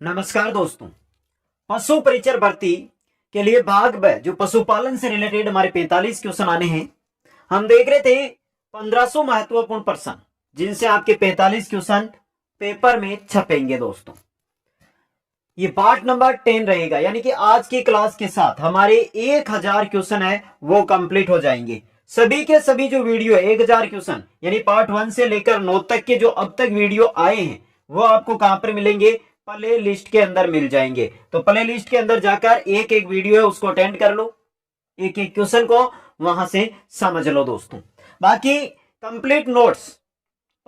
नमस्कार दोस्तों। पशु परिचर भर्ती के लिए भाग ब जो पशुपालन से रिलेटेड हमारे 45 क्वेश्चन आने हैं। हम देख रहे थे 1500 महत्वपूर्ण प्रश्न जिनसे आपके 45 क्वेश्चन पेपर में छपेंगे। दोस्तों ये पार्ट नंबर 10 रहेगा, यानी कि आज की क्लास के साथ हमारे 1000 क्वेश्चन है वो कंप्लीट हो जाएंगे। सभी के सभी जो वीडियो 1000 क्वेश्चन यानी पार्ट 1 से लेकर 9 तक के जो अब तक वीडियो आए हैं वो आपको कहां पर मिलेंगे? प्ले लिस्ट के अंदर मिल जाएंगे। तो प्ले लिस्ट के अंदर जाकर एक एक वीडियो है उसको अटेंड कर लो, एक एक क्वेश्चन को वहां से समझ लो। दोस्तों बाकी कंप्लीट नोट्स,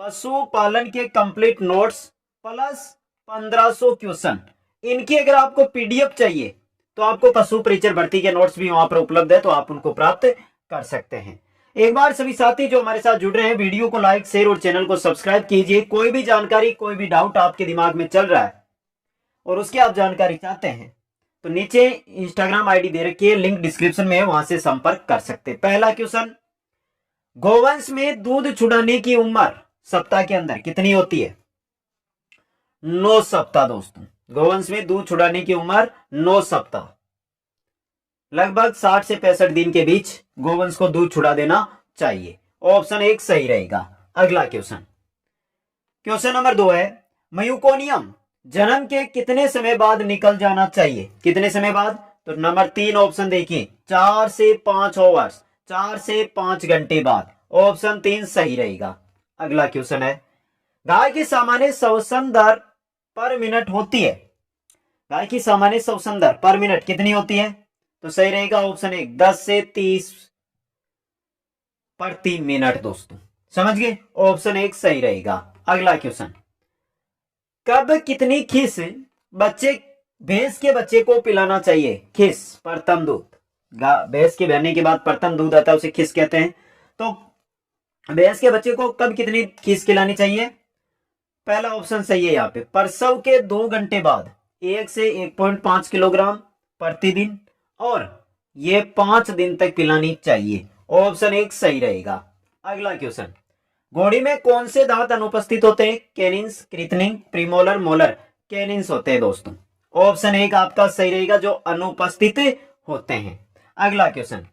पशुपालन के कंप्लीट नोट्स प्लस 1500 क्वेश्चन, इनकी अगर आपको पीडीएफ चाहिए तो आपको पशु परिचर भर्ती के नोट्स भी वहां पर उपलब्ध है, तो आप उनको प्राप्त कर सकते हैं। एक बार सभी साथी जो हमारे साथ जुड़ रहे हैं वीडियो को लाइक शेयर और चैनल को सब्सक्राइब कीजिए। कोई भी जानकारी कोई भी डाउट आपके दिमाग में चल रहा है और उसकी आप जानकारी चाहते हैं तो नीचे इंस्टाग्राम आईडी दे रखी है, लिंक डिस्क्रिप्शन में है, वहां से संपर्क कर सकते हैं। पहला क्वेश्चन, गोवंश में दूध छुड़ाने की उम्र सप्ताह के अंदर कितनी होती है? 9 सप्ताह। दोस्तों गोवंश में दूध छुड़ाने की उम्र 9 सप्ताह, लगभग 60 से 65 दिन के बीच गोवंश को दूध छुड़ा देना चाहिए। ऑप्शन 1 सही रहेगा। अगला क्वेश्चन, क्वेश्चन नंबर 2 है, म्यूकोनियम जन्म के कितने समय बाद निकल जाना चाहिए? कितने समय बाद? तो नंबर 3 ऑप्शन देखिए, 4 से 5 आवर्स, 4 से 5 घंटे बाद। ऑप्शन 3 सही रहेगा। अगला क्वेश्चन है, गाय की सामान्य श्वसन दर पर मिनट होती है? गाय की सामान्य श्वसन दर पर मिनट कितनी होती है? तो सही रहेगा ऑप्शन 1, 10 से 30 प्रति मिनट। दोस्तों समझ गए? ऑप्शन 1 सही रहेगा। अगला क्वेश्चन, कब कितनी खिस भैंस के बच्चे को पिलाना चाहिए? खिस प्रथम दूध, भैंस के बहने के बाद प्रथम दूध आता है उसे खिस कहते हैं। तो भैंस के बच्चे को कब कितनी खिस खिलानी चाहिए? पहला ऑप्शन सही है यहाँ पे, प्रसव के 2 घंटे बाद 1 से 1.5 किलोग्राम प्रतिदिन, और ये 5 दिन तक पिलानी चाहिए। ऑप्शन 1 सही रहेगा। अगला क्वेश्चन, घोड़ी में कौन से दांत अनुपस्थित होते हैं? कैनिन्स, कृत्निक, प्रीमोलर, मोलर। कैनिन्स होते हैं। दोस्तों ऑप्शन 1 आपका सही रहेगा, जो अनुपस्थित होते हैं। अगला क्वेश्चन,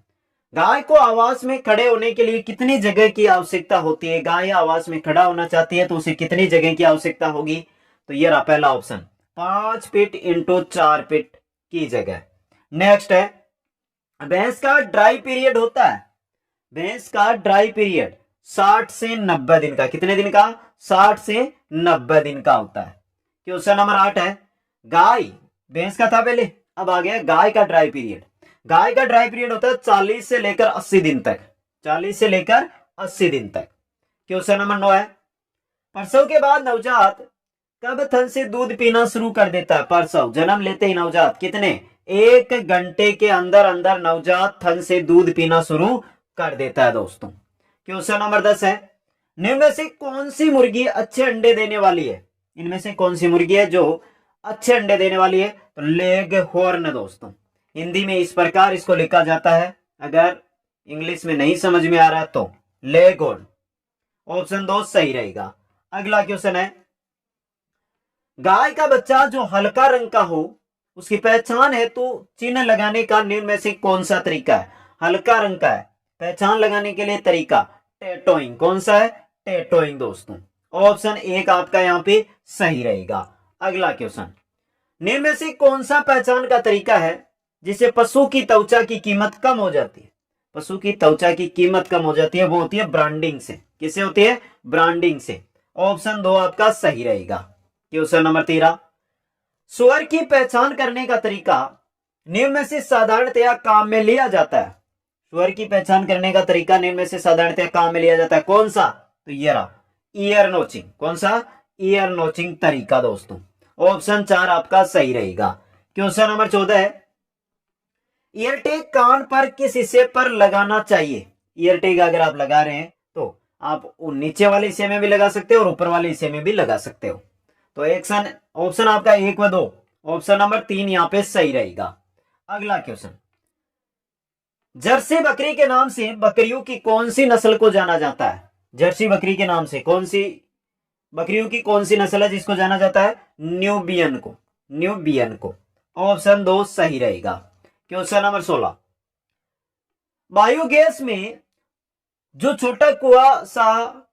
गाय को आवास में खड़े होने के लिए कितनी जगह की आवश्यकता होती है? गाय आवास में खड़ा होना चाहती है तो उसे कितनी जगह की आवश्यकता होगी? तो ये रहा पहला ऑप्शन, 5 फीट इंटू 4 फीट की जगह। नेक्स्ट है, भैंस का ड्राई पीरियड होता है? भैंस का ड्राई पीरियड 60 से 90 दिन का। कितने दिन का? 60 से 90 दिन का होता है। क्वेश्चन नंबर 8 है, गाय, भैंस का था पहले, अब आ गया गाय का ड्राई पीरियड। गाय का ड्राई पीरियड होता है 40 से लेकर 80 दिन तक। 40 से लेकर 80 दिन तक। क्वेश्चन नंबर 9 है, प्रसव के बाद नवजात कब थन से दूध पीना शुरू कर देता है? प्रसव, जन्म लेते ही नवजात कितने 1 घंटे के अंदर अंदर नवजात थन से दूध पीना शुरू कर देता है। दोस्तों क्वेश्चन नंबर 10 है, निम्न में से कौन सी मुर्गी अच्छे अंडे देने वाली है? इनमें से कौन सी मुर्गी है जो अच्छे अंडे देने वाली है? तो लेग हॉर्न। दोस्तों हिंदी में इस प्रकार इसको लिखा जाता है, अगर इंग्लिश में नहीं समझ में आ रहा तो लेग हॉर्न। ऑप्शन 2 सही रहेगा। अगला क्वेश्चन है, गाय का बच्चा जो हल्का रंग का हो उसकी पहचान है तो चिन्ह लगाने का निम्न में से कौन सा तरीका है? हल्का रंग का है, पहचान लगाने के लिए तरीका टैटोइंग। कौन सा है? टैटोइंग। दोस्तों ऑप्शन 1 आपका यहाँ पे सही रहेगा। अगला क्वेश्चन, निम्न में से कौन सा पहचान का तरीका है जिससे पशु की त्वचा की कीमत कम हो जाती है? पशु की त्वचा की कीमत कम हो जाती है, वो होती है ब्रांडिंग से। किससे होती है? ब्रांडिंग से। ऑप्शन 2 आपका सही रहेगा। क्वेश्चन नंबर 13, सुअर की पहचान करने का तरीका निम्न में से साधारणतया काम में लिया जाता है? सुअर की पहचान करने का तरीका निम्न में से साधारणतः काम में लिया जाता है, कौन सा? तो ये रहा ईयर नोचिंग। कौन सा? ईयर नोचिंग तरीका। दोस्तों ऑप्शन 4 आपका सही रहेगा। क्वेश्चन नंबर 14 है, ईयर टैग कान पर किस हिस्से पर लगाना चाहिए? ईयर टैग अगर आप लगा रहे हैं तो आप नीचे वाले हिस्से में भी लगा सकते हो और ऊपर वाले हिस्से में भी लगा सकते हो। तो ऑप्शन आपका 1 व 2, ऑप्शन नंबर 3 यहाँ पे सही रहेगा। अगला क्वेश्चन, जर्सी बकरी के नाम से बकरियों की कौन सी नस्ल को जाना जाता है? जर्सी बकरी के नाम से कौन सी बकरियों की कौन सी नस्ल है जिसको जाना जाता है? न्यूबियन को। न्यूबियन को। ऑप्शन 2 सही रहेगा। क्वेश्चन नंबर 16, बायोगैस में जो छोटा कुआं सा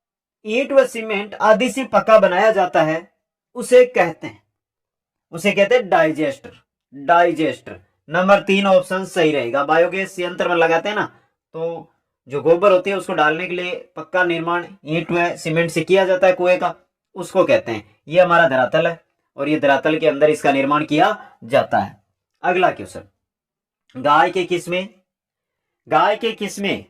ईंट व सीमेंट आदि से पका बनाया जाता है उसे कहते हैं डाइजेस्टर। डाइजेस्टर नंबर 3 ऑप्शन सही रहेगा। बायोगैस यंत्र में लगाते हैं ना, तो जो गोबर होती है उसको डालने के लिए पक्का निर्माण ईंट व सीमेंट से किया जाता है कुएं का, उसको कहते हैं। ये हमारा धरातल है और ये धरातल के अंदर इसका निर्माण किया जाता है। अगला क्वेश्चन, गाय के किस में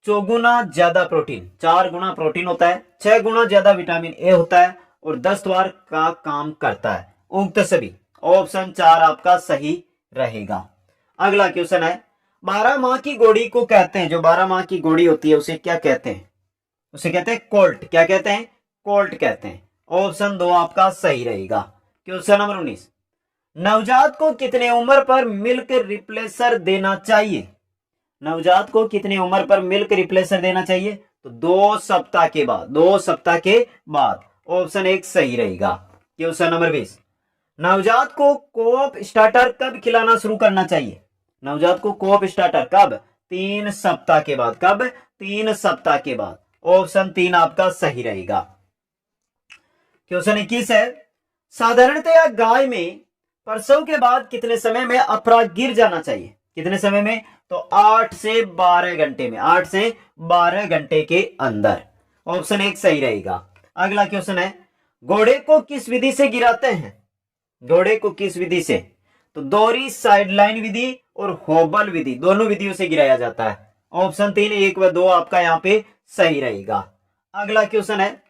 चौगुना ज्यादा प्रोटीन, 4 गुना प्रोटीन होता है, 6 गुना ज्यादा विटामिन ए होता है और 10 बार का काम करता है। उक्त सभी। ऑप्शन 4 आपका सही रहेगा। अगला क्वेश्चन है, 12 माह की घोड़ी को कहते हैं, जो 12 माह की घोड़ी होती है उसे क्या कहते हैं? उसे कहते हैं कोल्ट। क्या कहते हैं? कोल्ट कहते हैं। ऑप्शन 2 आपका सही रहेगा। क्वेश्चन नंबर 19, नवजात को कितने उम्र पर मिल्क रिप्लेसर देना चाहिए? नवजात को कितने उम्र पर मिल्क रिप्लेसर देना चाहिए? तो 2 सप्ताह के बाद। 2 सप्ताह के बाद। ऑप्शन 1 सही रहेगा। क्वेश्चन नंबर 20, नवजात को कोप स्टार्टर कब खिलाना शुरू करना चाहिए? नवजात को कोप स्टार्टर कब? 3 सप्ताह के बाद। कब? 3 सप्ताह के बाद। ऑप्शन 3 आपका सही रहेगा। क्वेश्चन 21 है, साधारणतया गाय में प्रसव के बाद कितने समय में अफरा गिर जाना चाहिए? कितने समय में? तो 8 से 12 घंटे में। 8 से 12 घंटे के अंदर। ऑप्शन 1 सही रहेगा। अगला क्वेश्चन है, घोड़े को किस विधि से गिराते हैं? घोड़े को किस विधि से? तो दोहरी साइडलाइन विधि और होबल विधि, दोनों विधियों से गिराया जाता है। ऑप्शन 3 1 व 2 आपका यहां पे सही रहेगा। अगला क्वेश्चन है,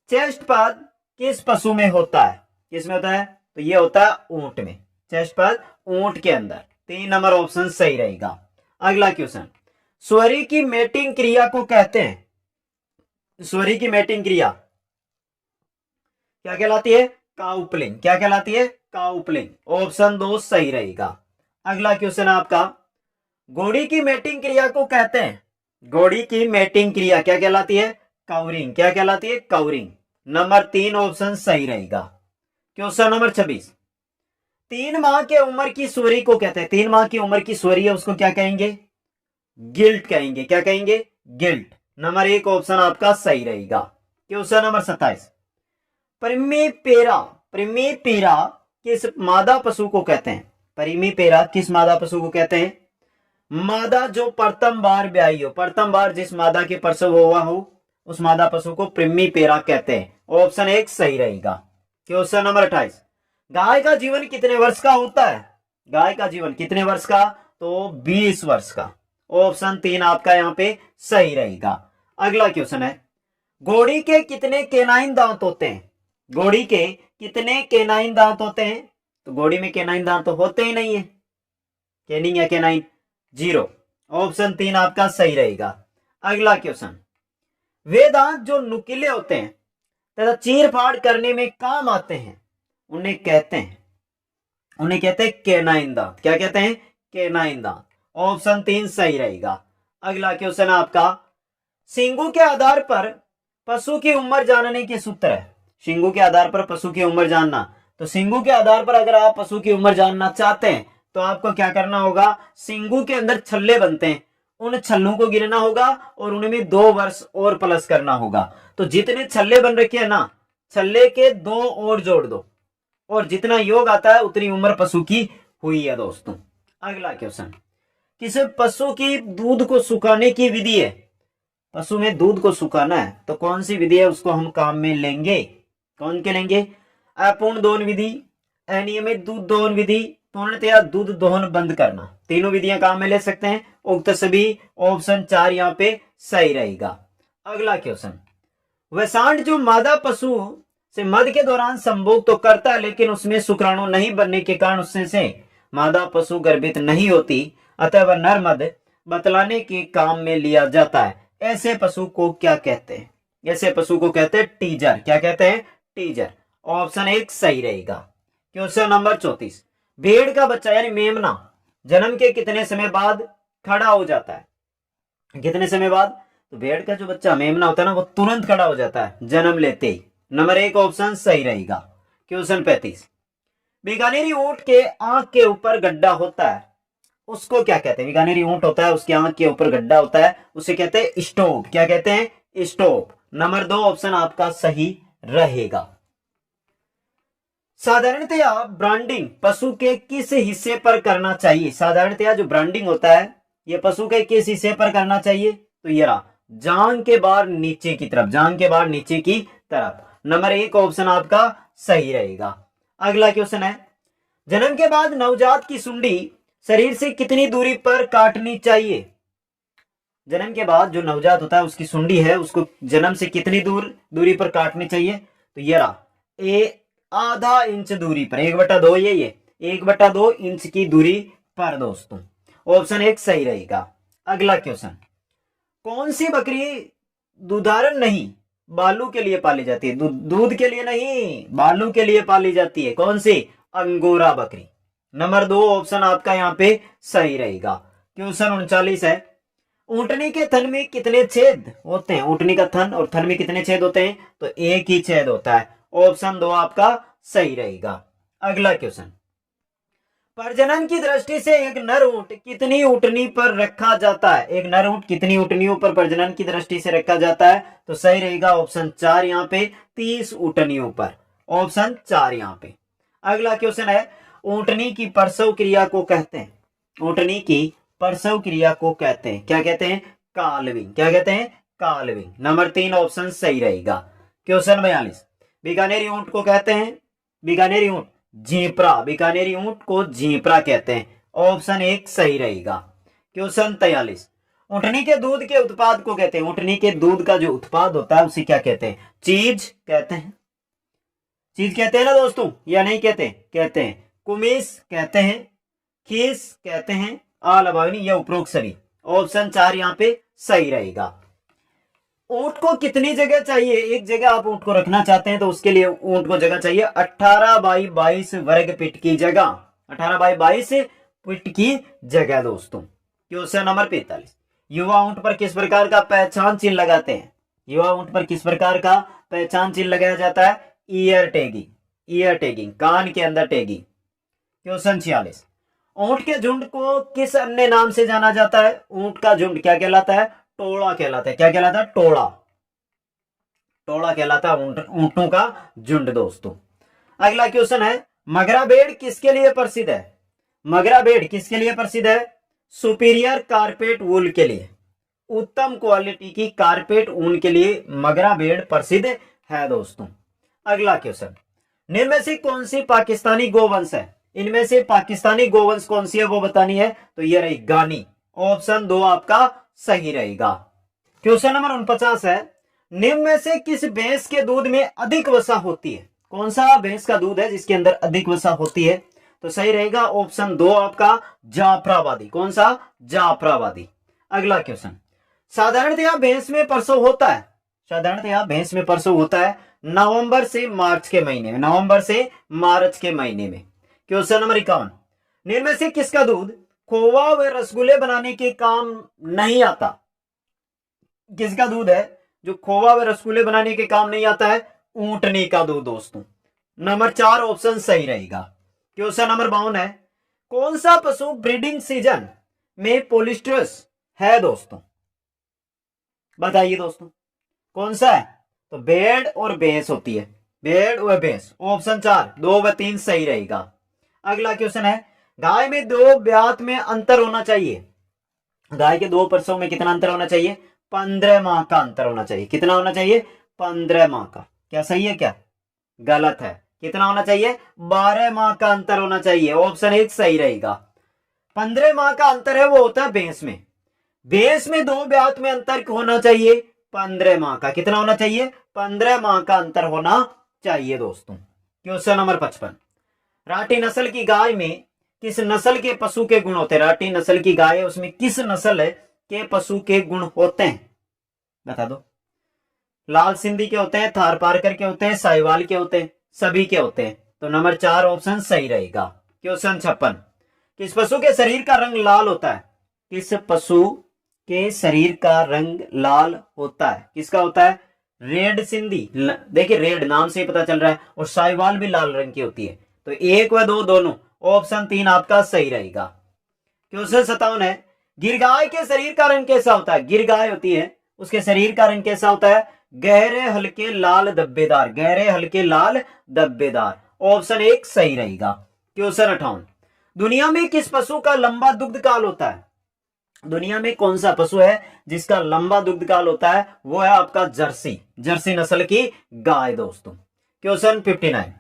चेस्ट पाद किस पशु में होता है? किस में होता है? तो ये होता है ऊंट में। चेस्ट पाद ऊंट के अंदर। 3 नंबर ऑप्शन सही रहेगा। अगला क्वेश्चन, स्वरी की मेटिंग क्रिया को कहते हैं, स्वरी की मेटिंग क्रिया क्या कहलाती है? काउपलिंग। क्या कहलाती है? काउपलिंग। ऑप्शन 2 सही रहेगा। अगला क्वेश्चन आपका, घोड़ी की मेटिंग क्रिया को कहते हैं, घोड़ी की मेटिंग क्रिया क्या कहलाती है? काउरिंग। क्या कहलाती है? काउरिंग। नंबर 3 ऑप्शन सही रहेगा। क्वेश्चन नंबर 26, 3 माह के उम्र की सुअरी को कहते हैं, 3 माह की उम्र की सुअरी है उसको क्या कहेंगे? गिल्ट कहेंगे। क्या कहेंगे? गिल्ट। नंबर 1 ऑप्शन आपका सही रहेगा। क्वेश्चन नंबर 27, प्रीमीपेरा किस मादा पशु को कहते हैं? प्रीमीपेरा किस मादा पशु को कहते हैं? मादा जो प्रथम बार ब्याही हो, प्रथम बार जिस मादा के प्रसव हुआ हो उस मादा पशु को प्रीमीपेरा कहते हैं। ऑप्शन 1 सही रहेगा। क्वेश्चन नंबर 28, गाय का जीवन कितने वर्ष का होता है? गाय का जीवन कितने वर्ष का? तो 20 वर्ष का। ऑप्शन 3 आपका यहां पे सही रहेगा। अगला क्वेश्चन है, घोड़ी के कितने केनाइन दांत होते हैं? घोड़ी के कितने केनाइन दांत होते हैं? तो घोड़ी में केनाइन दांत तो होते ही नहीं है। केनिंग या केनाइन 0। ऑप्शन 3 आपका सही रहेगा। अगला क्वेश्चन, वे दांत जो नुकीले होते हैं तथा चीर फाड़ करने में काम आते हैं उन्हें कहते हैं केनाइन दांत। क्या कहते हैं? केनाइन दांत। ऑप्शन 3 सही रहेगा। अगला क्वेश्चन आपका, सींगों के आधार पर पशु की उम्र जानने के सूत्र है। सींगों के आधार पर पशु की उम्र जानना। तो सींगों के आधार पर अगर आप पशु की उम्र जानना चाहते हैं तो आपको क्या करना होगा? सींगों के अंदर छल्ले बनते हैं, उन छल्लों को गिनना होगा और उनमें 2 वर्ष और प्लस करना होगा। तो जितने छल्ले बन रखे हैं ना, छल्ले के 2 और जोड़ दो और जितना योग आता है उतनी उम्र पशु की हुई है दोस्तों। अगला क्वेश्चन, किस पशु की दूध को सुखाने की विधि है? पशु में दूध को सुखाना है तो कौन सी विधि है उसको हम काम में लेंगे? कौन के लेंगे? अपूर्ण दोहन विधि, अनियमित दूध दोहन विधि, पूर्णतया दूध दोहन बंद करना। तीनों विधियां काम में ले सकते हैं। उक्त सभी। ऑप्शन 4 यहाँ पे सही रहेगा। अगला क्वेश्चन, वह सांड जो मादा पशु से मध के दौरान संभोग तो करता है लेकिन उसमें शुक्राणु नहीं बनने के कारण उससे से मादा पशु गर्भित नहीं होती, अतः वह नर मध बतलाने के काम में लिया जाता है। ऐसे पशु को क्या कहते हैं? ऐसे पशु को कहते हैं टीजर। क्या कहते हैं? टीजर। ऑप्शन 1 सही रहेगा। क्वेश्चन नंबर 34, भेड़ का बच्चा यानी मेमना जन्म के कितने समय बाद खड़ा हो जाता है? कितने समय बाद? तो भेड़ का जो बच्चा मेमना होता है ना वो तुरंत खड़ा हो जाता है जन्म लेते ही। नंबर 1 ऑप्शन सही रहेगा। क्वेश्चन 35, बीकानेरी ऊंट के आंख के ऊपर गड्ढा होता है, उसको क्या कहते हैं? बीकानेरी ऊंट होता है, उसके आंख के ऊपर गड्ढा होता है, उसे कहते हैं स्टोव। क्या कहते हैं? स्टोव। नंबर 2 ऑप्शन आपका सही रहेगा। साधारणतया ब्रांडिंग पशु के किस हिस्से पर करना चाहिए? साधारणतया जो ब्रांडिंग होता है ये पशु के किस हिस्से पर करना चाहिए? तो ये रहा, जांघ के बाहर नीचे की तरफ, जांघ के बाहर नीचे की तरफ। नंबर 1 ऑप्शन आपका सही रहेगा। अगला क्वेश्चन है, जन्म के बाद नवजात की सुंडी शरीर से कितनी दूरी पर काटनी चाहिए? जन्म के बाद जो नवजात होता है उसकी सुंडी है, उसको जन्म से कितनी दूरी पर काटनी चाहिए? तो ये रहा, आधा इंच दूरी पर, 1/2 ये 1/2 इंच की दूरी पर दोस्तों। ऑप्शन 1 सही रहेगा। अगला क्वेश्चन, कौन सी बकरी दुधारण नहीं बालू के लिए पाली जाती है? दूध के लिए नहीं, बालू के लिए पाली जाती है। कौन सी? अंगोरा बकरी। नंबर 2 ऑप्शन आपका यहाँ पे सही रहेगा। क्वेश्चन 39 है, ऊंटनी के थन में कितने छेद होते हैं? ऊंटनी का थन और थन में कितने छेद होते हैं? तो एक ही छेद होता है। ऑप्शन 2 आपका सही रहेगा। अगला क्वेश्चन, प्रजनन की दृष्टि से एक नर ऊंट कितनी ऊंटनी पर रखा जाता है? एक नर ऊंट कितनी ऊंटनियों पर प्रजनन की दृष्टि से रखा जाता है? तो सही रहेगा ऑप्शन 4 यहाँ पे, 30 ऊंटनियों पर। ऑप्शन 4 यहाँ पे। अगला क्वेश्चन है, ऊंटनी की प्रसव क्रिया को कहते हैं, ऊंटनी की प्रसव क्रिया को कहते हैं, क्या कहते हैं? काल्विंग। क्या कहते हैं? काल्विंग। नंबर 3 ऑप्शन सही रहेगा। क्वेश्चन 42, बीकानेरी ऊंट को कहते हैं, बीकानेरी ऊंट झीपरा, बीकानेरी ऊंट को झीपरा कहते हैं। ऑप्शन 1 सही रहेगा। क्वेश्चन 43, ऊंटनी के दूध के उत्पाद को कहते हैं, ऊंटनी के दूध का जो उत्पाद होता है उसे क्या कहते हैं? चीज कहते हैं। चीज कहते हैं ना दोस्तों, या नहीं कहते? कहते हैं। कुमिस कहते हैं, खीस कहते हैं, आलबावनी या उपरोक्त सभी। ऑप्शन 4 यहाँ पे सही रहेगा। ऊंट को कितनी जगह चाहिए? एक जगह आप ऊंट को रखना चाहते हैं तो उसके लिए ऊंट को जगह चाहिए 18x22 वर्ग फीट की जगह, 18x22 फीट की जगह दोस्तों। क्वेश्चन नंबर 45, युवा ऊंट पर किस प्रकार का पहचान चिन्ह लगाते हैं? युवा ऊंट पर किस प्रकार का पहचान चिन्ह लगाया जाता है? ईयर टैगिंग, ईयर टैगिंग, कान के अंदर टैगिंग। क्वेश्चन 46, ऊंट के झुंड को किस अन्य नाम से जाना जाता है? ऊंट का झुंड क्या कहलाता है? टोड़ा कहलाता है। क्या कहलाता है? टोड़ा, टोड़ा कहलाता है ऊंटों का झुंड दोस्तों। अगला क्वेश्चन है, मगरा भेड़ किसके लिए प्रसिद्ध है? मगरा भेड़ किसके लिए प्रसिद्ध है? सुपीरियर कारपेट वूल के लिए, उत्तम क्वालिटी की कारपेट ऊन के लिए मगरा भेड़ प्रसिद्ध है दोस्तों। अगला क्वेश्चन, निम्न में से कौन सी पाकिस्तानी गोवंश है? इनमें से पाकिस्तानी गोवंश कौन सी है वो बतानी है। तो ये रही गानी। ऑप्शन 2 आपका सही रहेगा। क्वेश्चन नंबर 49 है, निम्न में से किस भैंस के दूध में अधिक वसा होती है? कौन सा भैंस का दूध है जिसके अंदर अधिक वसा होती है? तो सही रहेगा ऑप्शन 2 आपका जाफराबादी। कौन सा? जाफराबादी। अगला क्वेश्चन, साधारणतया भैंस में प्रसव होता है, साधारणतया भैंस में प्रसव होता है नवंबर से मार्च के महीने में, नवंबर से मार्च के महीने में। क्वेश्चन नंबर 51, निम्न में से किसका दूध खोवा व रसगुल्ले बनाने के काम नहीं आता? किसका दूध है जो खोवा व रसगुल्ले बनाने के काम नहीं आता है? ऊंटनी का दूध दोस्तों। नंबर 4 ऑप्शन सही रहेगा। क्वेश्चन नंबर 52 है, कौन सा पशु ब्रीडिंग सीजन में पोलिस्टर्स है दोस्तों? बताइए दोस्तों, कौन सा है? तो भेड़ और भैंस होती है, भेड़ और भैंस। ऑप्शन 4, 2 व 3 सही रहेगा। अगला क्वेश्चन है, गाय में 2 ब्यात में अंतर होना चाहिए, गाय के 2 प्रसव में कितना अंतर होना चाहिए? 15 माह का अंतर होना चाहिए। कितना होना चाहिए? 15 माह का। क्या सही है क्या गलत है? कितना होना चाहिए? 12 माह का अंतर होना चाहिए। ऑप्शन 1 सही रहेगा। 15 माह का अंतर है वो होता है भैंस में, भैंस में 2 ब्यात में अंतर होना चाहिए 15 माह का। कितना होना चाहिए? 15 माह का अंतर होना चाहिए दोस्तों। क्वेश्चन नंबर 55, राठी नस्ल की गाय में किस नस्ल के पशु के गुण होते हैं? राठी नस्ल की गाय है उसमें किस नस्ल के पशु के गुण होते हैं? बता दो। लाल सिंधी के होते हैं, थारपारकर के होते हैं, साहिवाल के होते हैं, सभी के होते हैं। तो नंबर 4 ऑप्शन सही रहेगा। क्वेश्चन 56, किस पशु के शरीर का रंग लाल होता है? किस पशु के शरीर का रंग लाल होता है? किसका होता है? रेड सिंधी, देखिए रेड नाम से ही पता चल रहा है, और साहिवाल भी लाल रंग की होती है। तो 1 व 2 दोनों, ऑप्शन 3 आपका सही रहेगा। क्वेश्चन 57 है, गिरगाय के शरीर का रंग कैसा होता है? गिरगाय होती है, उसके शरीर का रंग कैसा होता है? गहरे हल्के लाल धब्बेदार, गहरे हल्के लाल धब्बेदार, ऑप्शन 1 सही रहेगा। क्वेश्चन 58, दुनिया में किस पशु का लंबा दुग्ध काल होता है? दुनिया में कौन सा पशु है जिसका लंबा दुग्ध काल होता है? वो है आपका जर्सी, जर्सी नस्ल की गाय दोस्तों। क्वेश्चन 59,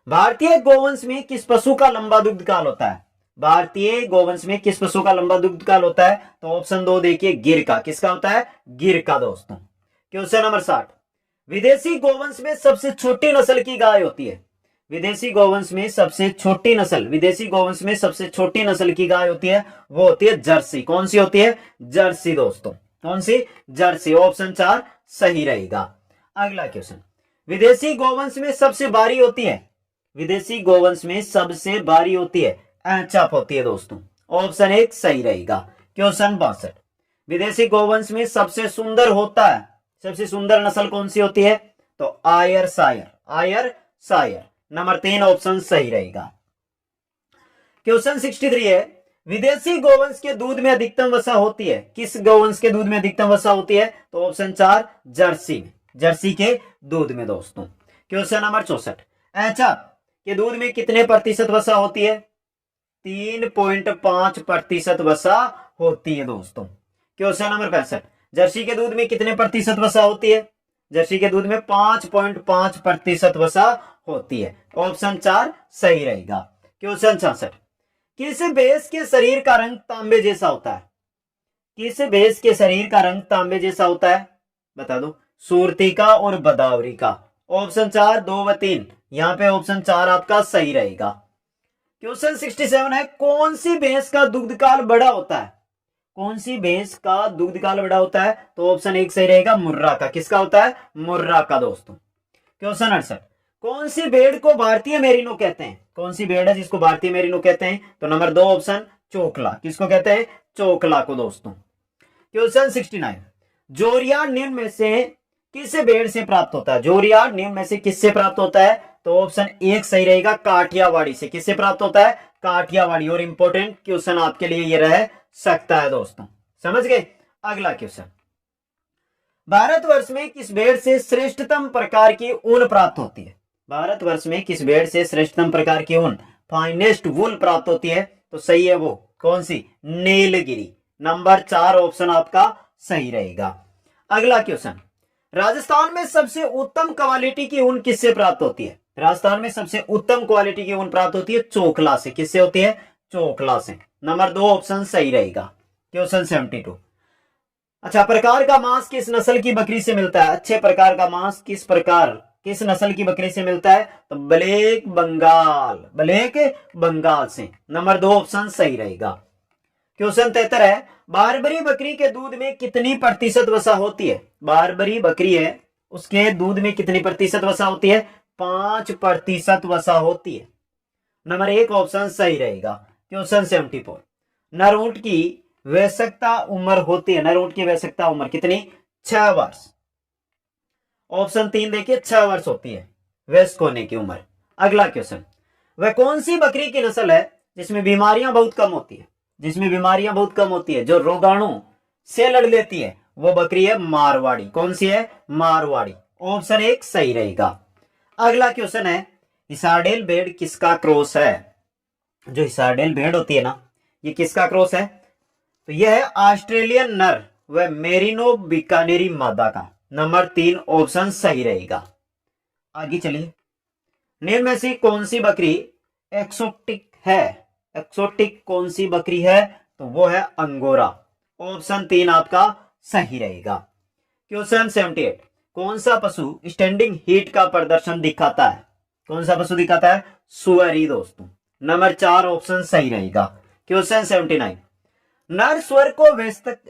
भारतीय गोवंश में किस पशु का लंबा दुग्ध काल होता है? भारतीय गोवंश में किस पशु का लंबा दुग्ध काल होता है? तो ऑप्शन 2 देखिए, गिर का। किसका होता है? गिर का दोस्तों। क्वेश्चन नंबर 60, विदेशी गोवंश में सबसे छोटी नस्ल की गाय होती है? विदेशी गोवंश में सबसे छोटी नस्ल, विदेशी गोवंश में सबसे छोटी नस्ल की गाय होती है, वो होती है जर्सी। कौन सी होती है? जर्सी दोस्तों। कौन सी? जर्सी, ऑप्शन 4 सही रहेगा। अगला क्वेश्चन, विदेशी गोवंश में सबसे भारी होती है? विदेशी गोवंश में सबसे भारी होती है, एंचप होती है दोस्तों, ऑप्शन 1 सही रहेगा। क्वेश्चन 62, विदेशी गोवंश में सबसे सुंदर होता है, सबसे सुंदर नस्ल कौन सी होती है? तो आयर सायर, आयर सायर, नंबर 3 ऑप्शन सही रहेगा। क्वेश्चन 63 है, विदेशी गोवंश के दूध में अधिकतम वसा होती है? किस गोवंश के दूध में अधिकतम वसा होती है? तो ऑप्शन 4 जर्सी में, जर्सी के दूध में दोस्तों। क्वेश्चन नंबर 64, एचएफ के दूध में कितने प्रतिशत वसा होती है? 3.5% वसा होती है दोस्तों। क्वेश्चन नंबर 65, जर्सी के दूध में कितने प्रतिशत वसा होती है? जर्सी के दूध में 5.5% वसा होती है, ऑप्शन 4 सही रहेगा। क्वेश्चन 66, किस भैंस के शरीर का रंग तांबे जैसा होता है? किस भैंस के शरीर का रंग तांबे जैसा होता है? बता दो। सुरती का और बदावरी का, ऑप्शन 4 2 व 3, यहां पे ऑप्शन 4 आपका सही रहेगा। क्वेश्चन 67 है, कौन सी भैंस का दुग्ध काल बड़ा होता है? कौन सी भैंस का दुग्ध काल बड़ा होता है? तो ऑप्शन 1 सही रहेगा, मुर्रा का। किसका होता है? मुर्रा का दोस्तों। क्वेश्चन 68, कौन सी भेड़ को भारतीय मेरिनो कहते हैं? कौन सी भेड़ है जिसको भारतीय मेरिनो कहते हैं? तो नंबर 2 ऑप्शन चोकला। किसको कहते हैं? चोकला को दोस्तों। क्वेश्चन 69, जोरिया निम्न में से किस भेड़ से प्राप्त होता है? जोरिया निम्न में से किससे प्राप्त होता है? तो ऑप्शन 1 सही रहेगा, काठियावाड़ी से। किससे प्राप्त होता है? काठियावाड़ी। और इंपॉर्टेंट क्वेश्चन आपके लिए ये रह सकता है दोस्तों, समझ गए। अगला क्वेश्चन, भारतवर्ष में किस भेड़ से श्रेष्ठतम प्रकार की ऊन प्राप्त होती है? भारतवर्ष में किस भेड़ से श्रेष्ठतम प्रकार की ऊन, फाइनेस्ट वूल प्राप्त होती है? तो सही है वो, कौन सी? नीलगिरी, नंबर 4 ऑप्शन आपका सही रहेगा। अगला क्वेश्चन, राजस्थान में सबसे उत्तम क्वालिटी की ऊन किससे प्राप्त होती है? राजस्थान में सबसे उत्तम क्वालिटी की ऊन प्राप्त होती है चोकला से। किससे होती है? चोकला से, नंबर 2 ऑप्शन सही रहेगा। क्वेश्चन 72, अच्छा प्रकार का मांस किस नस्ल की बकरी से मिलता है? अच्छे प्रकार का मांस किस नस्ल की बकरी से मिलता है? तो ब्लैक बंगाल, ब्लैक बंगाल से, नंबर 2 ऑप्शन सही रहेगा। क्वेश्चन 73 है, बारबरी बकरी के दूध में कितनी प्रतिशत वसा होती है? बारबरी बकरी है, उसके दूध में कितनी प्रतिशत वसा होती है? 5% वसा होती है, नंबर 1 ऑप्शन सही रहेगा। क्वेश्चन 74, नर ऊंट की वयस्कता उम्र होती है, नर ऊंट की वयस्कता उम्र कितनी? 6 वर्ष, ऑप्शन 3 देखिए, 6 वर्ष होती है वयस्क होने की उम्र। अगला क्वेश्चन, वह कौन सी बकरी की नस्ल है जिसमें बीमारियां बहुत कम होती है? जिसमें बीमारियां बहुत कम होती है, जो रोगाणु से लड़ लेती है, वो बकरी है मारवाड़ी। कौन सी है? मारवाड़ी, ऑप्शन 1 सही रहेगा। अगला क्वेश्चन है, हिसारडेल भेड़ किसका क्रॉस है? जो हिसारडेल भेड़ होती है ना, ये किसका क्रॉस है? तो यह है ऑस्ट्रेलियन नर व मेरिनो बीकानेरी मादा का, नंबर 3 ऑप्शन सही रहेगा। आगे चलिए, निम्न में से कौन सी बकरी एक्सोटिक है? एक्सोटिक कौन सी बकरी है? तो वो है अंगोरा, ऑप्शन 3 आपका सही रहेगा। क्वेश्चन 78, कौन सा पशु स्टैंडिंग हीट का प्रदर्शन दिखाता है? कौन सा पशु दिखाता है? सुअरी दोस्तों, नंबर 4 ऑप्शन सही रहेगा। क्वेश्चन 79, नर स्वर को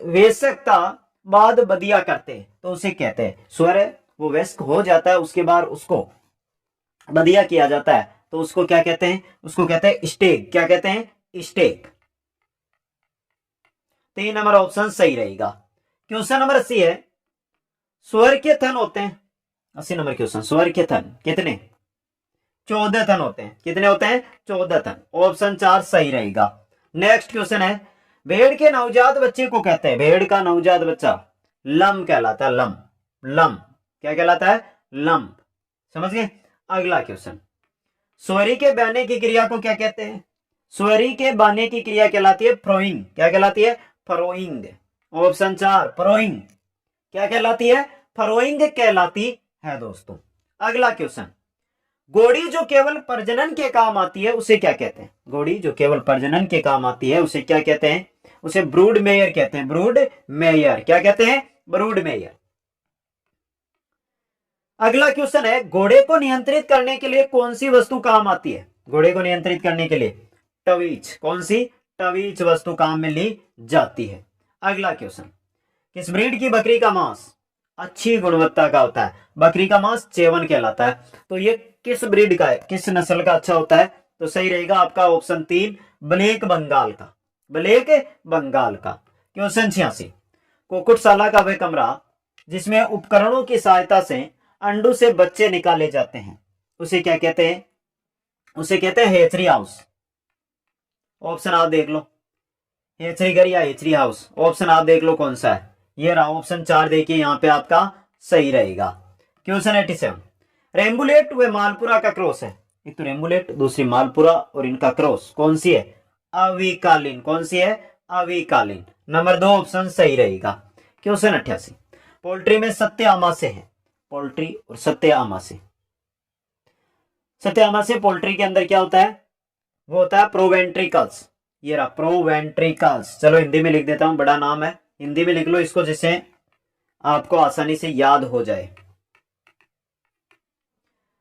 वेशकता बाद बदिया करते हैं, तो उसे कहते हैं, स्वर है वो वयस्क हो जाता है, उसके बाद उसको बदिया किया जाता है, तो उसको क्या कहते हैं? उसको कहते हैं स्टेक। क्या कहते हैं? स्टेक। 3 नंबर ऑप्शन सही रहेगा। क्वेश्चन नंबर 80 है, स्वर के थन होते हैं, 80 नंबर क्वेश्चन, स्वर के थन कितने? 14 थन होते हैं। कितने होते हैं? 14 थन। ऑप्शन 4 सही रहेगा। नेक्स्ट क्वेश्चन है, भेड़ के नवजात बच्चे को कहते हैं, भेड़ का नवजात बच्चा लम कहलाता है। लम, लम क्या कहलाता है? लम। समझ गए? अगला क्वेश्चन, सुअरी के बहने की क्रिया को क्या कहते हैं? सुअरी के बहने की क्रिया कहलाती है फ्रोइंग। क्या कहलाती है? फरोइंग। ऑप्शन 4 फरोइंग क्या कहलाती है? फरोइंग कहलाती है दोस्तों। अगला क्वेश्चन, घोड़ी जो केवल प्रजनन के काम आती है उसे क्या कहते हैं? घोड़ी जो केवल प्रजनन के काम आती है उसे क्या कहते हैं? उसे ब्रूड मेयर कहते हैं। ब्रूड मेयर क्या कहते हैं? Brood mayor. अगला क्वेश्चन है, घोड़े को नियंत्रित करने के लिए कौन सी वस्तु काम आती है? घोड़े को नियंत्रित करने के लिए टवीच। कौन सी? टवीच वस्तु काम में ली जाती है। अगला क्वेश्चन, किस ब्रीड की बकरी का मांस अच्छी गुणवत्ता का होता है? बकरी का मांस चेवन कहलाता है। तो ये किस ब्रीड का है, किस नस्ल का अच्छा होता है? तो सही रहेगा आपका ऑप्शन 3 ब्लैक बंगाल का। ब्लैक बंगाल का। क्वेश्चन 86, कुक्कुटशाला का वह कमरा जिसमें उपकरणों की सहायता से अंडों से बच्चे निकाले जाते हैं उसे क्या कहते हैं? उसे कहते हैं हेचरी हाउस। ऑप्शन आप देख लो, हेचरी घर या हेचरी हाउस। ऑप्शन आप देख लो कौन सा है। ये रहा ऑप्शन 4, देखिए यहाँ पे आपका सही रहेगा। क्वेश्चन 87, रेम्बुलेट व मालपुरा का क्रॉस है। एक तो रेम्बुलेट, दूसरी मालपुरा, और इनका क्रॉस कौन सी है? अविकालीन। कौन सी है? अविकालीन। नंबर 2 ऑप्शन सही रहेगा। क्वेश्चन 88, पोल्ट्री में सत्य आमाशय है। पोल्ट्री और सत्य आमाशय। सत्य आमाशय पोल्ट्री के अंदर क्या होता है? वो होता है प्रोवेंट्रिकल्स। ये रहा प्रोवेंट्रिकल्स। चलो हिंदी में लिख देता हूं, बड़ा नाम है, हिंदी में लिख लो इसको जिससे आपको आसानी से याद हो जाए।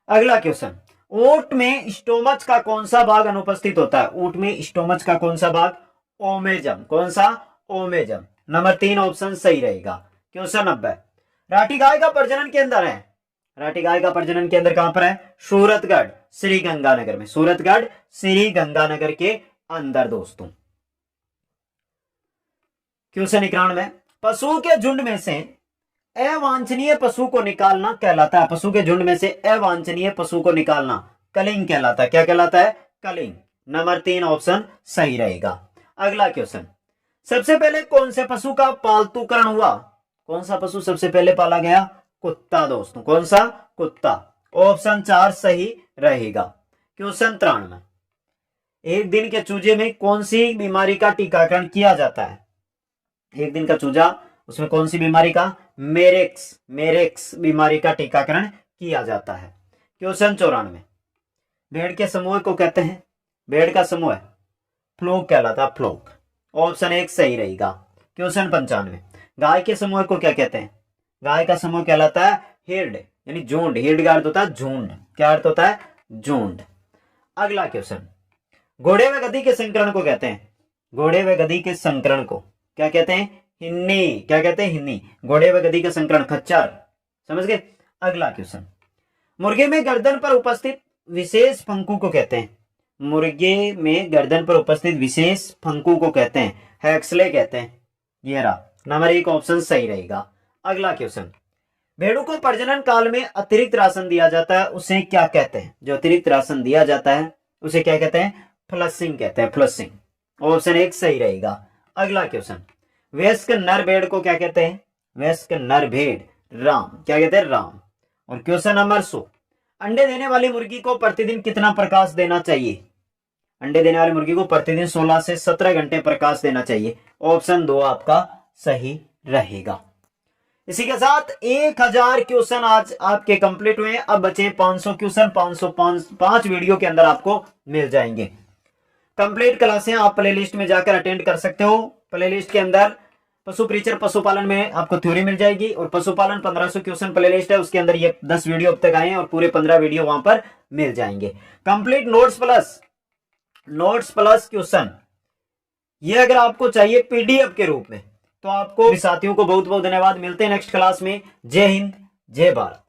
अगला क्वेश्चन, ऊंट में स्टोमच का कौन सा भाग अनुपस्थित होता है? ऊंट में स्टोमच का कौन सा भाग? ओमेजम। कौन सा? ओमेजम। नंबर 3 ऑप्शन सही रहेगा। क्वेश्चन 90, राठी गाय का प्रजनन के अंदर है। राठी गाय का प्रजनन के अंदर कहां पर है? सूरतगढ़ श्री गंगानगर में। सूरतगढ़ श्री गंगानगर के अंदर दोस्तों। क्वेश्चन 91, पशु के झुंड में से अवांछनीय पशु को निकालना कहलाता है। पशु के झुंड में से अवांछनीय पशु को निकालना कलिंग कहलाता है। क्या कहलाता है? कलिंग। नंबर 3 ऑप्शन सही रहेगा। अगला क्वेश्चन, सबसे पहले कौन से पशु का पालतूकरण हुआ? कौन सा पशु सबसे पहले पाला गया? कुत्ता दोस्तों। कौन सा? कुत्ता। ऑप्शन 4 सही रहेगा। क्वेश्चन 93, एक दिन के चूजे में कौन सी बीमारी का टीकाकरण किया जाता है? एक दिन का चूजा, उसमें कौन सी बीमारी का? मेरेक्स। मेरेक्स बीमारी का टीकाकरण किया जाता है। क्वेश्चन 94, भेड़ के समूह को कहते हैं? भेड़ का समूह है फ्लोक कहलाता है। फ्लोक। ऑप्शन 1 सही रहेगा। क्वेश्चन 95, गाय के समूह को क्या कहते हैं? गाय का समूह कहलाता है हिर्ड, यानी झुंड। हिर्ड का अर्थ होता है झुंड। क्या अर्थ होता है? झुंड। अगला क्वेश्चन, घोड़े व गधी के संकरण को कहते हैं? घोड़े व गधी के संकरण को क्या कहते हैं? हिन्नी। क्या कहते हैं? हिन्नी। घोड़े व गधी का संकरण खच्चर। समझ गए? अगला क्वेश्चन, मुर्गे में गर्दन पर उपस्थित विशेष फंकू को कहते हैं? मुर्गे में गर्दन पर उपस्थित विशेष फंकू को कहते हैं? हैक्सले कहते हैं। ये रहा नंबर 1 ऑप्शन सही रहेगा। अगला क्वेश्चन, भेड़ों को प्रजनन काल में अतिरिक्त राशन दिया जाता है उसे क्या कहते हैं? जो अतिरिक्त राशन दिया जाता है उसे क्या कहते हैं? फ्लशिंग कहते हैं। फ्लशिंग। ऑप्शन 1 सही रहेगा। अगला क्वेश्चन, वयस्क नर भेड़ को क्या कहते हैं? वयस्क नर भेड़ राम। क्या कहते हैं? राम। और क्वेश्चन नंबर 100, अंडे देने वाली मुर्गी को प्रतिदिन कितना प्रकाश देना चाहिए? अंडे देने वाली मुर्गी को प्रतिदिन 16 से 17 घंटे प्रकाश देना चाहिए। ऑप्शन 2 आपका सही रहेगा। इसी के साथ 1000 क्वेश्चन आज आपके कंप्लीट हुए। अब बचे 500 क्वेश्चन। 505 वीडियो के अंदर आपको मिल जाएंगे। कंप्लीट क्लासें आप प्लेलिस्ट में जाकर अटेंड कर सकते हो। प्लेलिस्ट के अंदर पशु प्रीचर पशुपालन में आपको थ्योरी मिल जाएगी, और पशुपालन 1500 क्वेश्चन प्लेलिस्ट है, उसके अंदर ये 10 वीडियो अब तक आए हैं और पूरे 15 वीडियो वहां पर मिल जाएंगे। कंप्लीट नोट्स प्लस क्वेश्चन, ये अगर आपको चाहिए पीडीएफ के रूप में तो आपको साथियों को बहुत बहुत धन्यवाद। मिलते हैं नेक्स्ट क्लास में। जय हिंद, जय भारत।